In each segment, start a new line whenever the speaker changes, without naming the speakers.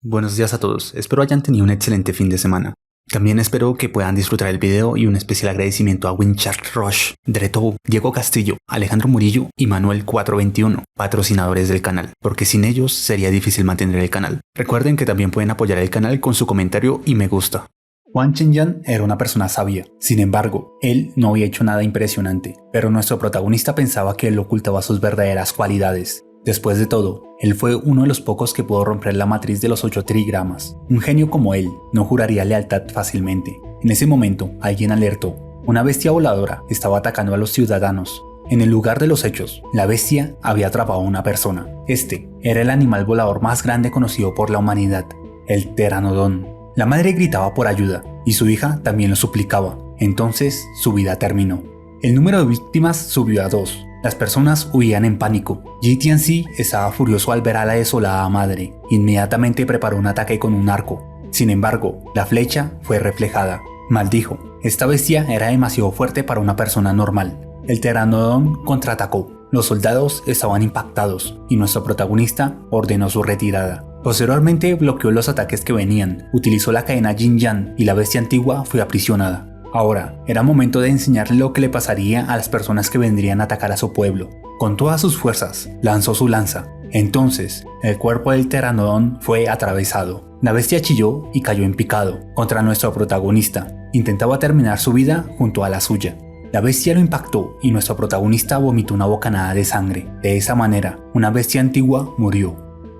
Buenos días a todos, espero hayan tenido un excelente fin de semana. También espero que puedan disfrutar el video y un especial agradecimiento a Winchat Rush, Dreto, Diego Castillo, Alejandro Murillo y Manuel 421, patrocinadores del canal, porque sin ellos sería difícil mantener el canal. Recuerden que también pueden apoyar el canal con su comentario y me gusta. Huang Chenyan era una persona sabia, sin embargo, él no había hecho nada impresionante, pero nuestro protagonista pensaba que él ocultaba sus verdaderas cualidades. Después de todo, él fue uno de los pocos que pudo romper la matriz de los 8 trigramas. Un genio como él no juraría lealtad fácilmente. En ese momento, alguien alertó. Una bestia voladora estaba atacando a los ciudadanos. En el lugar de los hechos, la bestia había atrapado a una persona. Este era el animal volador más grande conocido por la humanidad, el Pteranodon. La madre gritaba por ayuda y su hija también lo suplicaba. Entonces, su vida terminó. El número de víctimas subió a 2. Las personas huían en pánico. Yi Tianxi estaba furioso al ver a la desolada madre. Inmediatamente preparó un ataque con un arco. Sin embargo, la flecha fue reflejada. Maldijo, esta bestia era demasiado fuerte para una persona normal. El Pteranodon contraatacó. Los soldados estaban impactados y nuestro protagonista ordenó su retirada. Posteriormente bloqueó los ataques que venían, utilizó la cadena Yin Yang y la bestia antigua fue aprisionada. Ahora, era momento de enseñarle lo que le pasaría a las personas que vendrían a atacar a su pueblo. Con todas sus fuerzas, lanzó su lanza. Entonces, el cuerpo del Pteranodon fue atravesado. La bestia chilló y cayó en picado contra nuestro protagonista. Intentaba terminar su vida junto a la suya. La bestia lo impactó y nuestro protagonista vomitó una bocanada de sangre. De esa manera, una bestia antigua murió.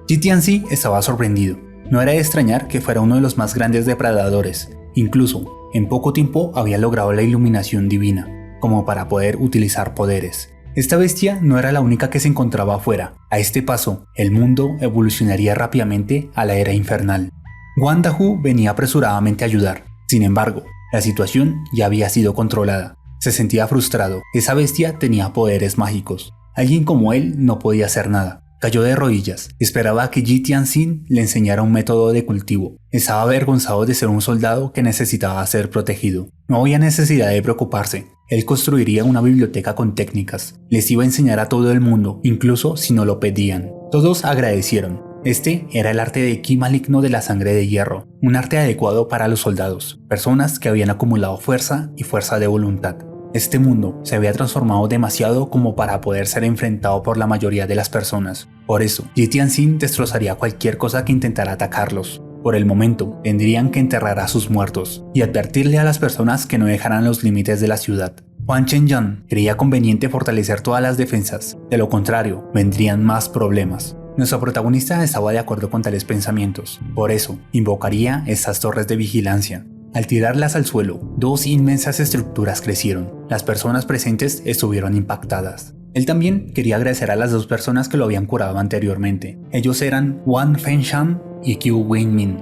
Yi Tianxi estaba sorprendido. No era de extrañar que fuera uno de los más grandes depredadores. Incluso, en poco tiempo había logrado la iluminación divina, como para poder utilizar poderes. Esta bestia no era la única que se encontraba afuera. A este paso, el mundo evolucionaría rápidamente a la era infernal. Wang Dahu venía apresuradamente a ayudar. Sin embargo, la situación ya había sido controlada. Se sentía frustrado. Esa bestia tenía poderes mágicos. Alguien como él no podía hacer nada. Cayó de rodillas. Esperaba que Yi Tianxi le enseñara un método de cultivo. Estaba avergonzado de ser un soldado que necesitaba ser protegido. No había necesidad de preocuparse. Él construiría una biblioteca con técnicas. Les iba a enseñar a todo el mundo, incluso si no lo pedían. Todos agradecieron. Este era el arte de Qi maligno de la sangre de hierro, un arte adecuado para los soldados, personas que habían acumulado fuerza y fuerza de voluntad. Este mundo se había transformado demasiado como para poder ser enfrentado por la mayoría de las personas. Por eso, Yi Tianxi destrozaría cualquier cosa que intentara atacarlos. Por el momento, tendrían que enterrar a sus muertos y advertirle a las personas que no dejaran los límites de la ciudad. Huang Chenyan creía conveniente fortalecer todas las defensas, de lo contrario, vendrían más problemas. Nuestro protagonista estaba de acuerdo con tales pensamientos, por eso, invocaría estas torres de vigilancia. Al tirarlas al suelo, 2 inmensas estructuras crecieron. Las personas presentes estuvieron impactadas. Él también quería agradecer a las 2 personas que lo habían curado anteriormente. Ellos eran Wang Fenshan y Qiu Wenmin.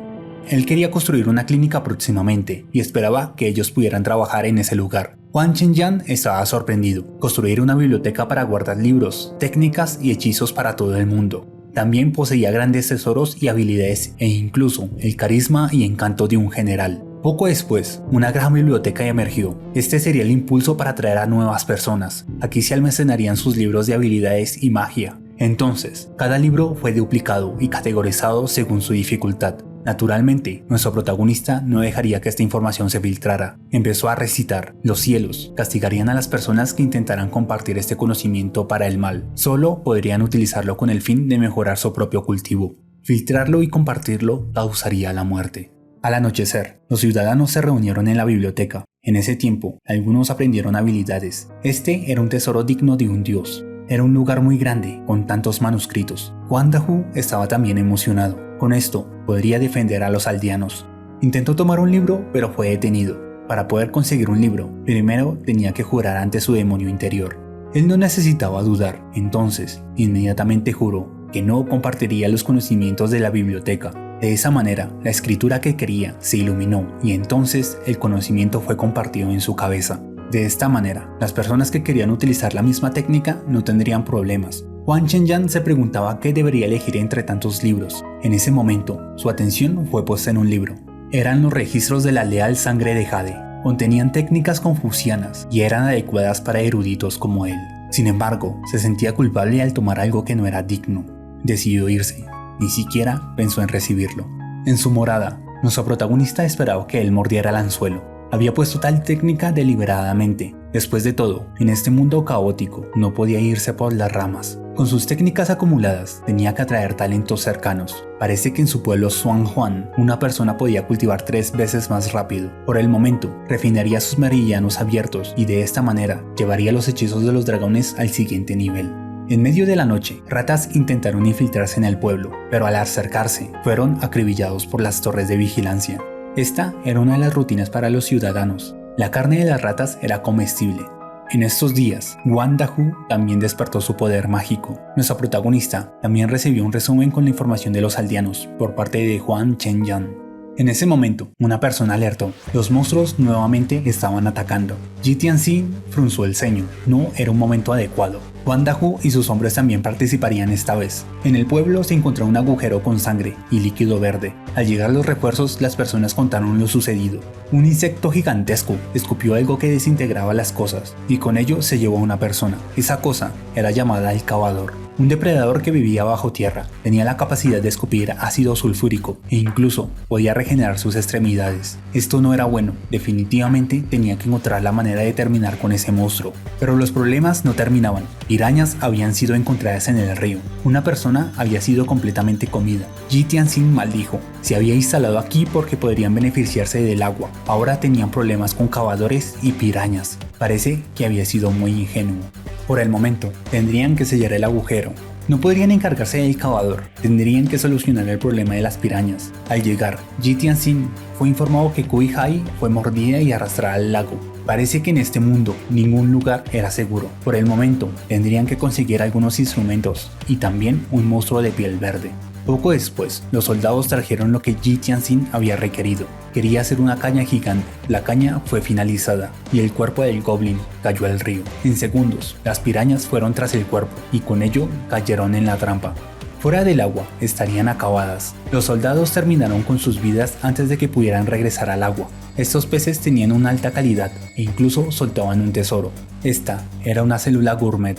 Él quería construir una clínica próximamente y esperaba que ellos pudieran trabajar en ese lugar. Huang Chenyan estaba sorprendido. Construir una biblioteca para guardar libros, técnicas y hechizos para todo el mundo. También poseía grandes tesoros y habilidades e incluso el carisma y encanto de un general. Poco después, una gran biblioteca emergió. Este sería el impulso para atraer a nuevas personas. Aquí se almacenarían sus libros de habilidades y magia. Entonces, cada libro fue duplicado y categorizado según su dificultad. Naturalmente, nuestro protagonista no dejaría que esta información se filtrara. Empezó a recitar: los cielos castigarían a las personas que intentaran compartir este conocimiento para el mal. Solo podrían utilizarlo con el fin de mejorar su propio cultivo. Filtrarlo y compartirlo causaría la muerte. Al anochecer, los ciudadanos se reunieron en la biblioteca. En ese tiempo, algunos aprendieron habilidades. Este era un tesoro digno de un dios. Era un lugar muy grande, con tantos manuscritos. Wang Dahu estaba también emocionado. Con esto, podría defender a los aldeanos. Intentó tomar un libro, pero fue detenido. Para poder conseguir un libro, primero tenía que jurar ante su demonio interior. Él no necesitaba dudar, entonces, inmediatamente juró que no compartiría los conocimientos de la biblioteca. De esa manera, la escritura que quería se iluminó y entonces el conocimiento fue compartido en su cabeza. De esta manera, las personas que querían utilizar la misma técnica no tendrían problemas. Huang Chenyan se preguntaba qué debería elegir entre tantos libros. En ese momento, su atención fue puesta en un libro. Eran los registros de la leal sangre de Jade. Contenían técnicas confucianas y eran adecuadas para eruditos como él. Sin embargo, se sentía culpable al tomar algo que no era digno. Decidió irse. Ni siquiera pensó en recibirlo. En su morada, nuestro protagonista esperaba que él mordiera el anzuelo. Había puesto tal técnica deliberadamente. Después de todo, en este mundo caótico, no podía irse por las ramas. Con sus técnicas acumuladas, tenía que atraer talentos cercanos. Parece que en su pueblo Xuan Juan, una persona podía cultivar 3 veces más rápido. Por el momento, refinaría sus meridianos abiertos y de esta manera, llevaría los hechizos de los dragones al siguiente nivel. En medio de la noche, ratas intentaron infiltrarse en el pueblo, pero al acercarse, fueron acribillados por las torres de vigilancia. Esta era una de las rutinas para los ciudadanos. La carne de las ratas era comestible. En estos días, Wang Dahu también despertó su poder mágico. Nuestra protagonista también recibió un resumen con la información de los aldeanos por parte de Huang Chenyan. En ese momento, una persona alertó. Los monstruos nuevamente estaban atacando. Yi Tianxin frunció el ceño. No era un momento adecuado. Wang Dahu y sus hombres también participarían esta vez. En el pueblo se encontró un agujero con sangre y líquido verde. Al llegar los refuerzos, las personas contaron lo sucedido. Un insecto gigantesco escupió algo que desintegraba las cosas y con ello se llevó a una persona. Esa cosa era llamada el cavador. Un depredador que vivía bajo tierra, tenía la capacidad de escupir ácido sulfúrico e incluso podía regenerar sus extremidades. Esto no era bueno, definitivamente tenía que encontrar la manera de terminar con ese monstruo. Pero los problemas no terminaban. Pirañas habían sido encontradas en el río. Una persona había sido completamente comida. Yi Tianxin maldijo. Se había instalado aquí porque podrían beneficiarse del agua. Ahora tenían problemas con cavadores y pirañas. Parece que había sido muy ingenuo. Por el momento, tendrían que sellar el agujero. No podrían encargarse del cavador, tendrían que solucionar el problema de las pirañas. Al llegar, Yi Tianxin fue informado que Kui Hai fue mordida y arrastrada al lago. Parece que en este mundo ningún lugar era seguro. Por el momento, tendrían que conseguir algunos instrumentos y también un monstruo de piel verde. Poco después, los soldados trajeron lo que Yi Tianxin había requerido. Quería hacer una caña gigante. La caña fue finalizada y el cuerpo del goblin cayó al río. En segundos, las pirañas fueron tras el cuerpo y con ello cayeron en la trampa. Fuera del agua, estarían acabadas. Los soldados terminaron con sus vidas antes de que pudieran regresar al agua. Estos peces tenían una alta calidad e incluso soltaban un tesoro. Esta era una célula gourmet.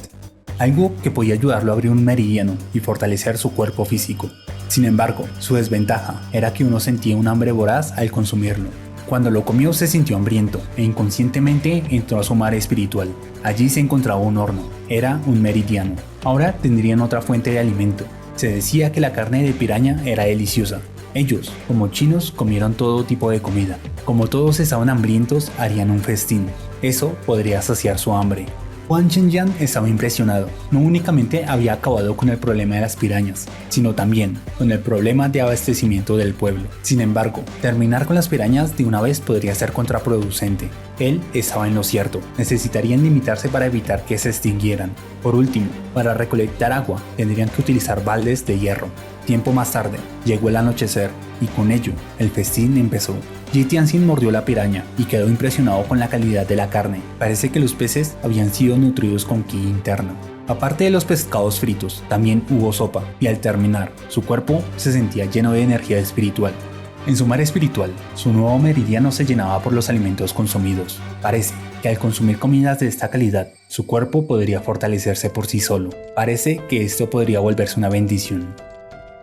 Algo que podía ayudarlo a abrir un meridiano y fortalecer su cuerpo físico. Sin embargo, su desventaja era que uno sentía un hambre voraz al consumirlo. Cuando lo comió se sintió hambriento e inconscientemente entró a su mar espiritual. Allí se encontraba un horno, era un meridiano. Ahora tendrían otra fuente de alimento. Se decía que la carne de piraña era deliciosa. Ellos, como chinos, comieron todo tipo de comida. Como todos estaban hambrientos, harían un festín. Eso podría saciar su hambre. Huang Chenyan estaba impresionado. No únicamente había acabado con el problema de las pirañas, sino también con el problema de abastecimiento del pueblo. Sin embargo, terminar con las pirañas de una vez podría ser contraproducente. Él estaba en lo cierto. Necesitarían limitarse para evitar que se extinguieran. Por último, para recolectar agua, tendrían que utilizar baldes de hierro. Tiempo más tarde, llegó el anochecer y con ello, el festín empezó. Yi Tianxin mordió la piraña y quedó impresionado con la calidad de la carne. Parece que los peces habían sido nutridos con ki interno. Aparte de los pescados fritos, también hubo sopa y al terminar, su cuerpo se sentía lleno de energía espiritual. En su mar espiritual, su nuevo meridiano se llenaba por los alimentos consumidos. Parece que al consumir comidas de esta calidad, su cuerpo podría fortalecerse por sí solo. Parece que esto podría volverse una bendición.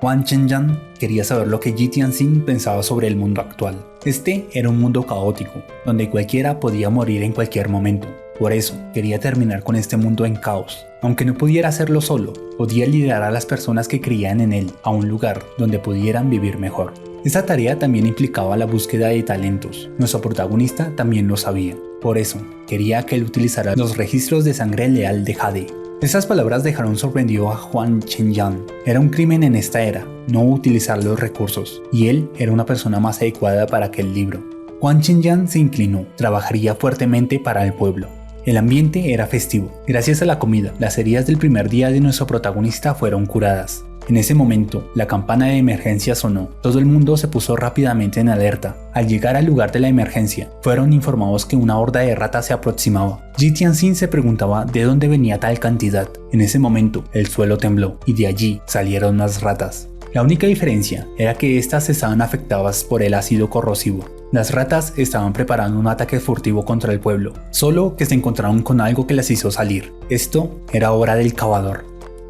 Huang Chenyan quería saber lo que Yi Tianxin pensaba sobre el mundo actual. Este era un mundo caótico, donde cualquiera podía morir en cualquier momento. Por eso, quería terminar con este mundo en caos. Aunque no pudiera hacerlo solo, podía liderar a las personas que creían en él a un lugar donde pudieran vivir mejor. Esta tarea también implicaba la búsqueda de talentos. Nuestro protagonista también lo sabía. Por eso, quería que él utilizara los registros de sangre leal de Jade. Esas palabras dejaron sorprendido a Huang Chenyan. Era un crimen en esta era, no utilizar los recursos, y él era una persona más adecuada para aquel libro. Huang Chenyan se inclinó, trabajaría fuertemente para el pueblo. El ambiente era festivo. Gracias a la comida, las heridas del primer día de nuestro protagonista fueron curadas. En ese momento, la campana de emergencia sonó. Todo el mundo se puso rápidamente en alerta. Al llegar al lugar de la emergencia, fueron informados que una horda de ratas se aproximaba. Yi Tianxin se preguntaba de dónde venía tal cantidad. En ese momento, el suelo tembló y de allí salieron más ratas. La única diferencia era que estas estaban afectadas por el ácido corrosivo. Las ratas estaban preparando un ataque furtivo contra el pueblo, solo que se encontraron con algo que las hizo salir. Esto era obra del cavador.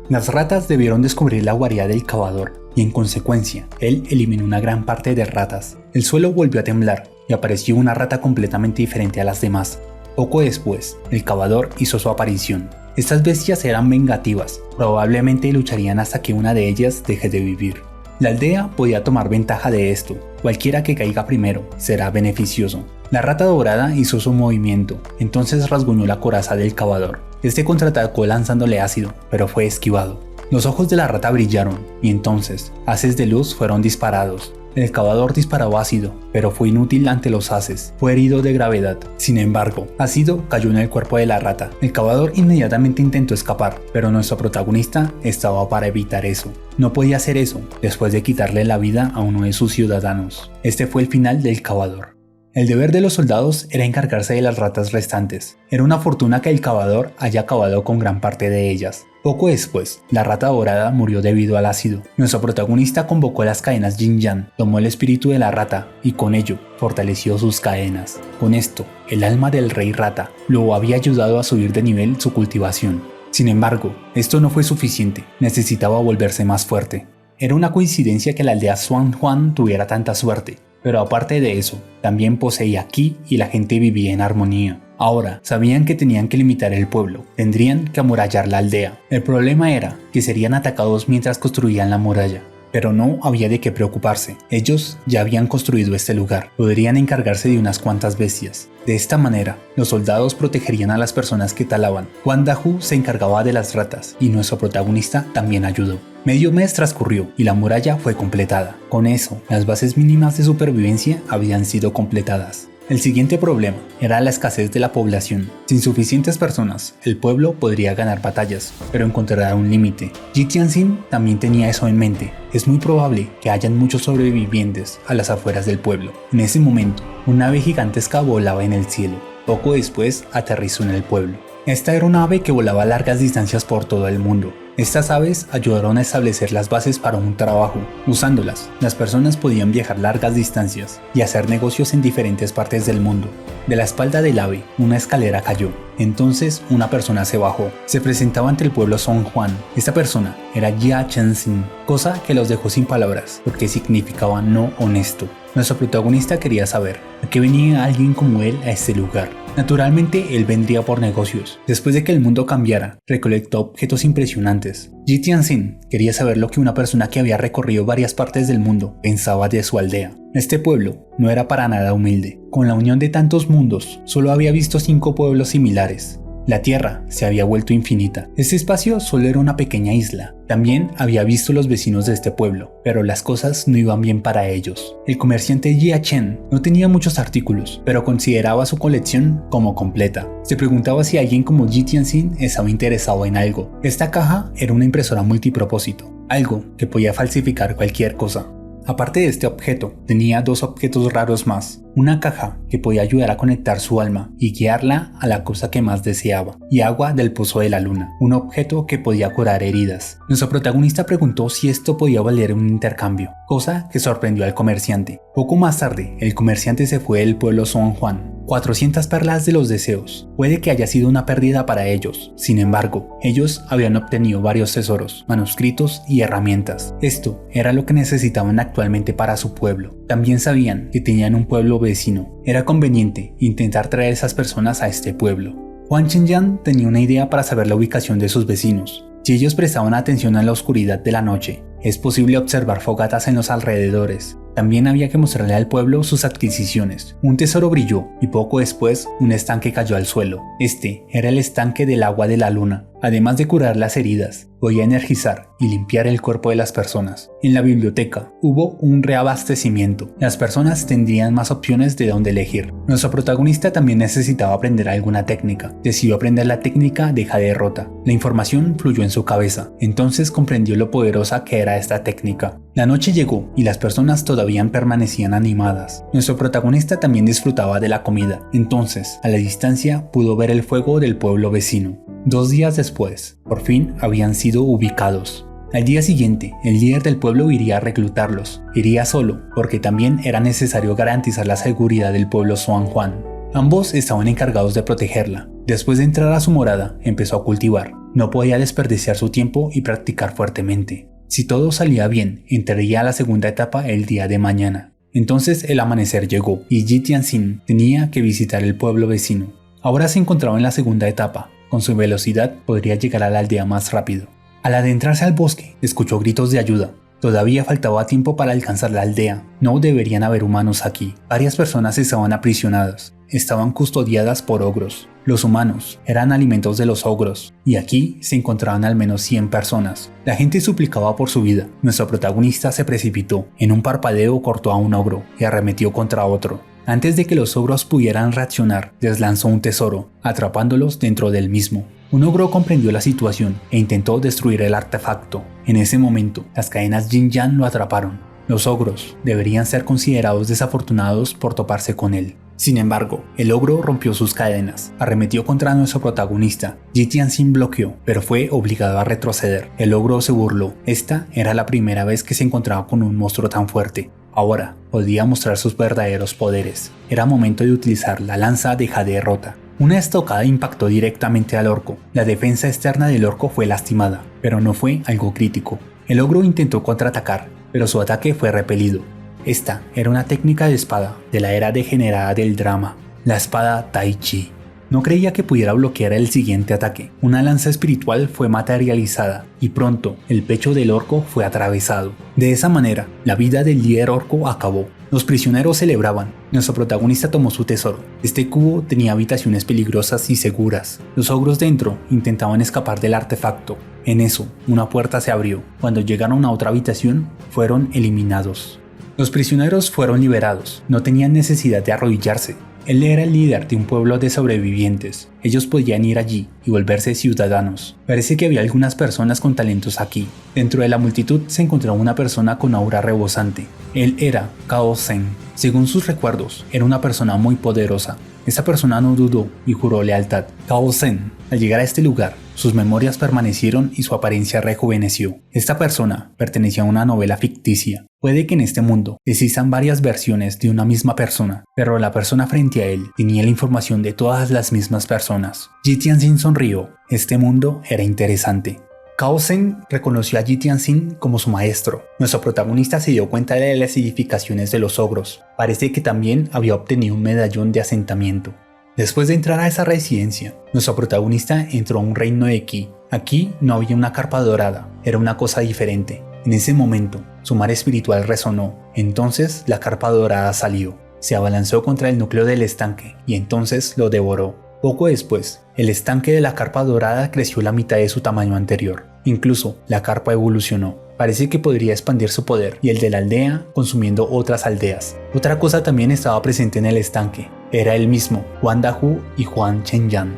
Las ratas debieron descubrir la guarida del cavador y en consecuencia, él eliminó una gran parte de ratas. El suelo volvió a temblar y apareció una rata completamente diferente a las demás. Poco después, el cavador hizo su aparición. Estas bestias eran vengativas, probablemente lucharían hasta que una de ellas deje de vivir. La aldea podía tomar ventaja de esto, cualquiera que caiga primero será beneficioso. La rata dorada hizo su movimiento, entonces rasguñó la coraza del cavador. Este contraatacó lanzándole ácido, pero fue esquivado. Los ojos de la rata brillaron, y entonces, haces de luz fueron disparados. El cavador disparó ácido, pero fue inútil ante los haces, fue herido de gravedad. Sin embargo, ácido cayó en el cuerpo de la rata. El cavador inmediatamente intentó escapar, pero nuestro protagonista estaba para evitar eso. No podía hacer eso después de quitarle la vida a uno de sus ciudadanos. Este fue el final del cavador. El deber de los soldados era encargarse de las ratas restantes. Era una fortuna que el cavador haya acabado con gran parte de ellas. Poco después, la rata dorada murió debido al ácido. Nuestro protagonista convocó las cadenas Yin Yang, tomó el espíritu de la rata y con ello fortaleció sus cadenas. Con esto, el alma del rey rata lo había ayudado a subir de nivel su cultivación. Sin embargo, esto no fue suficiente, necesitaba volverse más fuerte. Era una coincidencia que la aldea Xuan Huan tuviera tanta suerte, pero aparte de eso, también poseía ki y la gente vivía en armonía. Ahora, sabían que tenían que limitar el pueblo, tendrían que amurallar la aldea. El problema era que serían atacados mientras construían la muralla. Pero no había de qué preocuparse, ellos ya habían construido este lugar, podrían encargarse de unas cuantas bestias. De esta manera, los soldados protegerían a las personas que talaban. Wang Dahu se encargaba de las ratas y nuestro protagonista también ayudó. Medio mes transcurrió y la muralla fue completada. Con eso, las bases mínimas de supervivencia habían sido completadas. El siguiente problema era la escasez de la población. Sin suficientes personas, el pueblo podría ganar batallas, pero encontrará un límite. Yi Tianxin también tenía eso en mente. Es muy probable que hayan muchos sobrevivientes a las afueras del pueblo. En ese momento, una ave gigantesca volaba en el cielo. Poco después, aterrizó en el pueblo. Esta era una ave que volaba a largas distancias por todo el mundo. Estas aves ayudaron a establecer las bases para un trabajo. Usándolas, las personas podían viajar largas distancias y hacer negocios en diferentes partes del mundo. De la espalda del ave, una escalera cayó. Entonces, una persona se bajó. Se presentaba ante el pueblo Song Juan. Esta persona era Jia Chenxin, cosa que los dejó sin palabras, porque significaba no honesto. Nuestro protagonista quería saber a qué venía alguien como él a este lugar. Naturalmente, él vendría por negocios. Después de que el mundo cambiara, recolectó objetos impresionantes. Yi Tianxin quería saber lo que una persona que había recorrido varias partes del mundo pensaba de su aldea. Este pueblo no era para nada humilde. Con la unión de tantos mundos, solo había visto 5 pueblos similares. La Tierra se había vuelto infinita. Este espacio solo era una pequeña isla. También había visto los vecinos de este pueblo, pero las cosas no iban bien para ellos. El comerciante Jia Chen no tenía muchos artículos, pero consideraba su colección como completa. Se preguntaba si alguien como Yi Tianxin estaba interesado en algo. Esta caja era una impresora multipropósito, algo que podía falsificar cualquier cosa. Aparte de este objeto, tenía 2 objetos raros más. Una caja que podía ayudar a conectar su alma y guiarla a la cosa que más deseaba, y agua del pozo de la luna, un objeto que podía curar heridas. Nuestro protagonista preguntó si esto podía valer un intercambio, cosa que sorprendió al comerciante. Poco más tarde, el comerciante se fue del pueblo Song Juan. 400 perlas de los deseos. Puede que haya sido una pérdida para ellos. Sin embargo, ellos habían obtenido varios tesoros, manuscritos y herramientas. Esto era lo que necesitaban actualmente para su pueblo. También sabían que tenían un pueblo vecino. Era conveniente intentar traer a esas personas a este pueblo. Huang Chenjiang tenía una idea para saber la ubicación de sus vecinos. Si ellos prestaban atención a la oscuridad de la noche, es posible observar fogatas en los alrededores. También había que mostrarle al pueblo sus adquisiciones. Un tesoro brilló y poco después un estanque cayó al suelo. Este era el estanque del agua de la luna. Además de curar las heridas, podía energizar y limpiar el cuerpo de las personas. En la biblioteca hubo un reabastecimiento. Las personas tendrían más opciones de dónde elegir. Nuestro protagonista también necesitaba aprender alguna técnica. Decidió aprender la técnica de Jade Rota. La información fluyó en su cabeza. Entonces comprendió lo poderosa que era esta técnica. La noche llegó y las personas todavía permanecían animadas. Nuestro protagonista también disfrutaba de la comida. Entonces, a la distancia pudo ver el fuego del pueblo vecino. 2 días después, por fin habían sido ubicados. Al día siguiente, el líder del pueblo iría a reclutarlos. Iría solo, porque también era necesario garantizar la seguridad del pueblo Xuan Juan. Ambos estaban encargados de protegerla. Después de entrar a su morada, empezó a cultivar. No podía desperdiciar su tiempo y practicar fuertemente. Si todo salía bien, entraría a la segunda etapa el día de mañana. Entonces el amanecer llegó y Yi Tianxin tenía que visitar el pueblo vecino. Ahora se encontraba en la segunda etapa. Con su velocidad podría llegar a la aldea más rápido. Al adentrarse al bosque, escuchó gritos de ayuda. Todavía faltaba tiempo para alcanzar la aldea. No deberían haber humanos aquí. Varias personas estaban aprisionadas. Estaban custodiadas por ogros. Los humanos eran alimentos de los ogros, y aquí se encontraban al menos 100 personas. La gente suplicaba por su vida. Nuestro protagonista se precipitó. En un parpadeo cortó a un ogro y arremetió contra otro. Antes de que los ogros pudieran reaccionar, les lanzó un tesoro, atrapándolos dentro del mismo. Un ogro comprendió la situación e intentó destruir el artefacto. En ese momento, las cadenas Yin Yang lo atraparon. Los ogros deberían ser considerados desafortunados por toparse con él. Sin embargo, el ogro rompió sus cadenas, arremetió contra nuestro protagonista. Yi Tianxin bloqueó, pero fue obligado a retroceder. El ogro se burló. Esta era la primera vez que se encontraba con un monstruo tan fuerte. Ahora podía mostrar sus verdaderos poderes. Era momento de utilizar la lanza de Jade rota. Una estocada impactó directamente al orco. La defensa externa del orco fue lastimada, pero no fue algo crítico. El ogro intentó contraatacar, pero su ataque fue repelido. Esta era una técnica de espada de la era degenerada del drama, la espada Tai Chi. No creía que pudiera bloquear el siguiente ataque. Una lanza espiritual fue materializada y pronto el pecho del orco fue atravesado. De esa manera, la vida del líder orco acabó. Los prisioneros celebraban. Nuestro protagonista tomó su tesoro. Este cubo tenía habitaciones peligrosas y seguras. Los ogros dentro intentaban escapar del artefacto. En eso, una puerta se abrió. Cuando llegaron a otra habitación, fueron eliminados. Los prisioneros fueron liberados. No tenían necesidad de arrodillarse. Él era el líder de un pueblo de sobrevivientes. Ellos podían ir allí y volverse ciudadanos. Parece que había algunas personas con talentos aquí. Dentro de la multitud se encontraba una persona con aura rebosante. Él era Cao Zhen. Según sus recuerdos, era una persona muy poderosa. Esa persona no dudó y juró lealtad. Cao Zhen, al llegar a este lugar, sus memorias permanecieron y su apariencia rejuveneció. Esta persona pertenecía a una novela ficticia. Puede que en este mundo existan varias versiones de una misma persona, pero la persona frente a él tenía la información de todas las mismas personas. Yi Tianxin sonrió. Este mundo era interesante. Cao Zhen reconoció a Yi Tianxin como su maestro. Nuestro protagonista se dio cuenta de las edificaciones de los ogros. Parece que también había obtenido un medallón de asentamiento. Después de entrar a esa residencia, nuestro protagonista entró a un reino de Qi. Aquí no había una carpa dorada, era una cosa diferente. En ese momento, su mar espiritual resonó. Entonces la carpa dorada salió. Se abalanzó contra el núcleo del estanque y entonces lo devoró. Poco después, el estanque de la carpa dorada creció la mitad de su tamaño anterior. Incluso, la carpa evolucionó. Parece que podría expandir su poder y el de la aldea consumiendo otras aldeas. Otra cosa también estaba presente en el estanque. Era el mismo, Huang Dahu y Huang Chenyan.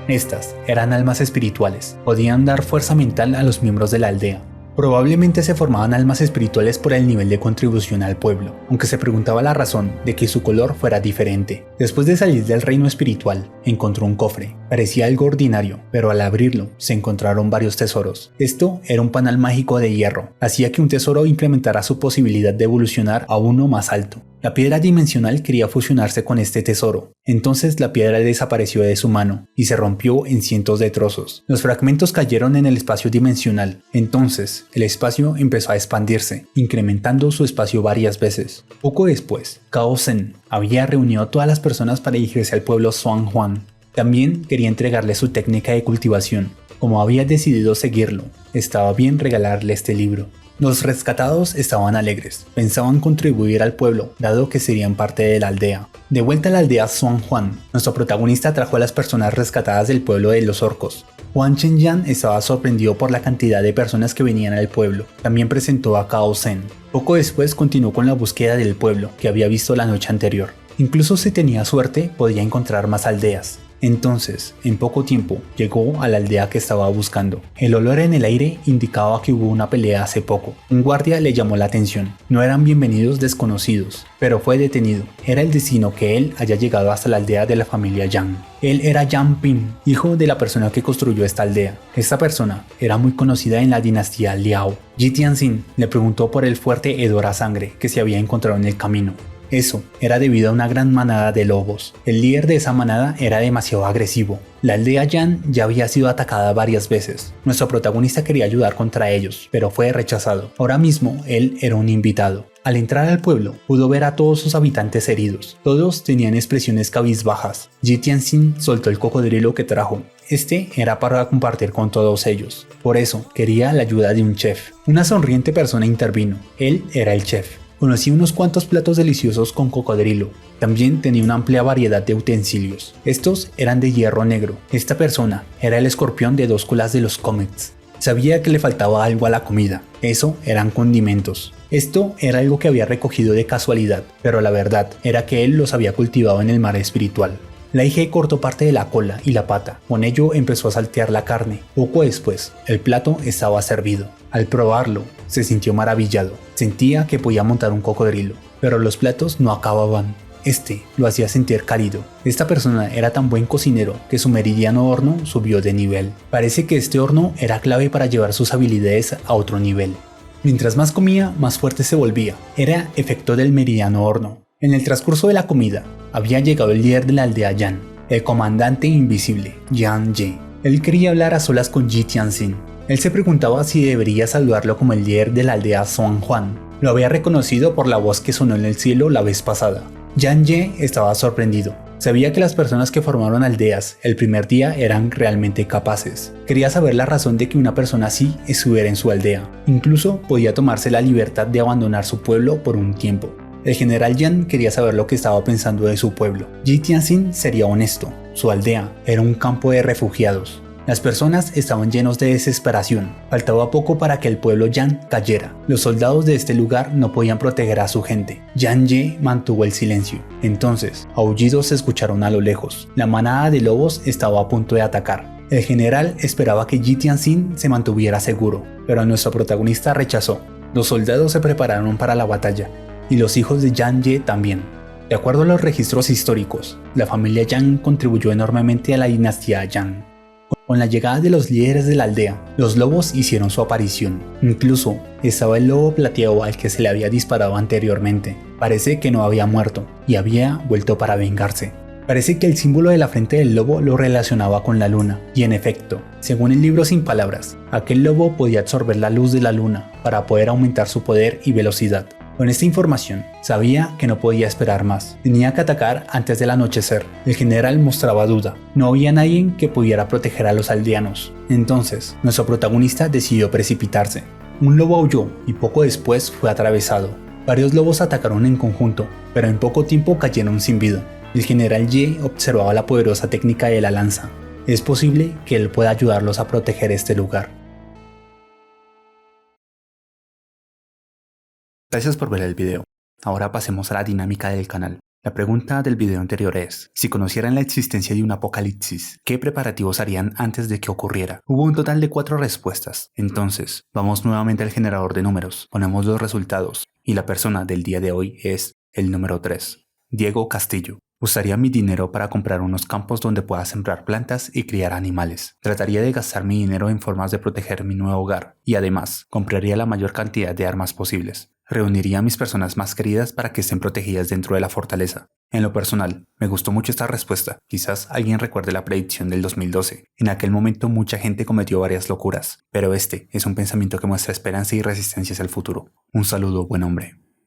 Estas eran almas espirituales. Podían dar fuerza mental a los miembros de la aldea. Probablemente se formaban almas espirituales por el nivel de contribución al pueblo, aunque se preguntaba la razón de que su color fuera diferente. Después de salir del reino espiritual, encontró un cofre. Parecía algo ordinario, pero al abrirlo se encontraron varios tesoros. Esto era un panal mágico de hierro. Hacía que un tesoro implementara su posibilidad de evolucionar a uno más alto. La piedra dimensional quería fusionarse con este tesoro. Entonces la piedra desapareció de su mano y se rompió en cientos de trozos. Los fragmentos cayeron en el espacio dimensional. Entonces el espacio empezó a expandirse, incrementando su espacio varias veces. Poco después, Cao Zhen había reunido a todas las personas para dirigirse al pueblo Xuanhuan. También quería entregarle su técnica de cultivación. Como había decidido seguirlo, estaba bien regalarle este libro. Los rescatados estaban alegres, pensaban contribuir al pueblo, dado que serían parte de la aldea. De vuelta a la aldea Xuanhuan, nuestro protagonista trajo a las personas rescatadas del pueblo de los orcos. Huang Chenyan estaba sorprendido por la cantidad de personas que venían al pueblo. También presentó a Cao Zhen. Poco después continuó con la búsqueda del pueblo que había visto la noche anterior. Incluso si tenía suerte, podía encontrar más aldeas. Entonces, en poco tiempo, llegó a la aldea que estaba buscando. El olor en el aire indicaba que hubo una pelea hace poco. Un guardia le llamó la atención. No eran bienvenidos desconocidos, pero fue detenido. Era el destino que él haya llegado hasta la aldea de la familia Yang. Él era Yang Ping, hijo de la persona que construyó esta aldea. Esta persona era muy conocida en la dinastía Liao. Yi Tianxin le preguntó por el fuerte hedor a sangre que se había encontrado en el camino. Eso era debido a una gran manada de lobos. El líder de esa manada era demasiado agresivo. La aldea Yan ya había sido atacada varias veces. Nuestro protagonista quería ayudar contra ellos, pero fue rechazado. Ahora mismo él era un invitado. Al entrar al pueblo, pudo ver a todos sus habitantes heridos. Todos tenían expresiones cabizbajas. Yi Tianxin soltó el cocodrilo que trajo. Este era para compartir con todos ellos. Por eso, quería la ayuda de un chef. Una sonriente persona intervino. Él era el chef. Conocía unos cuantos platos deliciosos con cocodrilo. También tenía una amplia variedad de utensilios. Estos eran de hierro negro. Esta persona era el escorpión de 2 colas de los Comets. Sabía que le faltaba algo a la comida. Eso eran condimentos. Esto era algo que había recogido de casualidad, pero la verdad era que él los había cultivado en el mar espiritual. La Ige cortó parte de la cola y la pata. Con ello empezó a saltear la carne. Poco después, el plato estaba servido. Al probarlo, se sintió maravillado. Sentía que podía montar un cocodrilo, pero los platos no acababan. Este lo hacía sentir cálido. Esta persona era tan buen cocinero que su meridiano horno subió de nivel. Parece que este horno era clave para llevar sus habilidades a otro nivel. Mientras más comía, más fuerte se volvía. Era efecto del meridiano horno. En el transcurso de la comida, había llegado el líder de la aldea Yan, el comandante invisible, Yan Ye. Él quería hablar a solas con Yi Tianxin. Él se preguntaba si debería saludarlo como el líder de la aldea Zhuang Huan. Lo había reconocido por la voz que sonó en el cielo la vez pasada. Yan Ye estaba sorprendido. Sabía que las personas que formaron aldeas el primer día eran realmente capaces. Quería saber la razón de que una persona así estuviera en su aldea. Incluso podía tomarse la libertad de abandonar su pueblo por un tiempo. El general Yan quería saber lo que estaba pensando de su pueblo. Yi Tianxin sería honesto. Su aldea era un campo de refugiados. Las personas estaban llenos de desesperación. Faltaba poco para que el pueblo Yan cayera. Los soldados de este lugar no podían proteger a su gente. Yan Ye mantuvo el silencio. Entonces, aullidos se escucharon a lo lejos. La manada de lobos estaba a punto de atacar. El general esperaba que Yi Tianxin se mantuviera seguro, pero nuestro protagonista rechazó. Los soldados se prepararon para la batalla, y los hijos de Yan Ye también. De acuerdo a los registros históricos, la familia Yan contribuyó enormemente a la dinastía Yan. Con la llegada de los líderes de la aldea, los lobos hicieron su aparición. Incluso estaba el lobo plateado al que se le había disparado anteriormente. Parece que no había muerto y había vuelto para vengarse. Parece que el símbolo de la frente del lobo lo relacionaba con la luna, y en efecto, según el libro Sin Palabras, aquel lobo podía absorber la luz de la luna para poder aumentar su poder y velocidad. Con esta información, sabía que no podía esperar más. Tenía que atacar antes del anochecer. El general mostraba duda. No había nadie que pudiera proteger a los aldeanos. Entonces, nuestro protagonista decidió precipitarse. Un lobo aulló y poco después fue atravesado. Varios lobos atacaron en conjunto, pero en poco tiempo cayeron sin vida. El general Ye observaba la poderosa técnica de la lanza. Es posible que él pueda ayudarlos a proteger este lugar. Gracias por ver el video. Ahora pasemos a la dinámica del canal. La pregunta del video anterior es, si conocieran la existencia de un apocalipsis, ¿qué preparativos harían antes de que ocurriera? Hubo un total de 4 respuestas. Entonces, vamos nuevamente al generador de números, ponemos los resultados, y la persona del día de hoy es el número 3, Diego Castillo. Usaría mi dinero para comprar unos campos donde pueda sembrar plantas y criar animales. Trataría de gastar mi dinero en formas de proteger mi nuevo hogar, y además, compraría la mayor cantidad de armas posibles. Reuniría a mis personas más queridas para que estén protegidas dentro de la fortaleza. En lo personal, me gustó mucho esta respuesta. Quizás alguien recuerde la predicción del 2012. En aquel momento mucha gente cometió varias locuras, pero este es un pensamiento que muestra esperanza y resistencia hacia el futuro. Un saludo, buen hombre.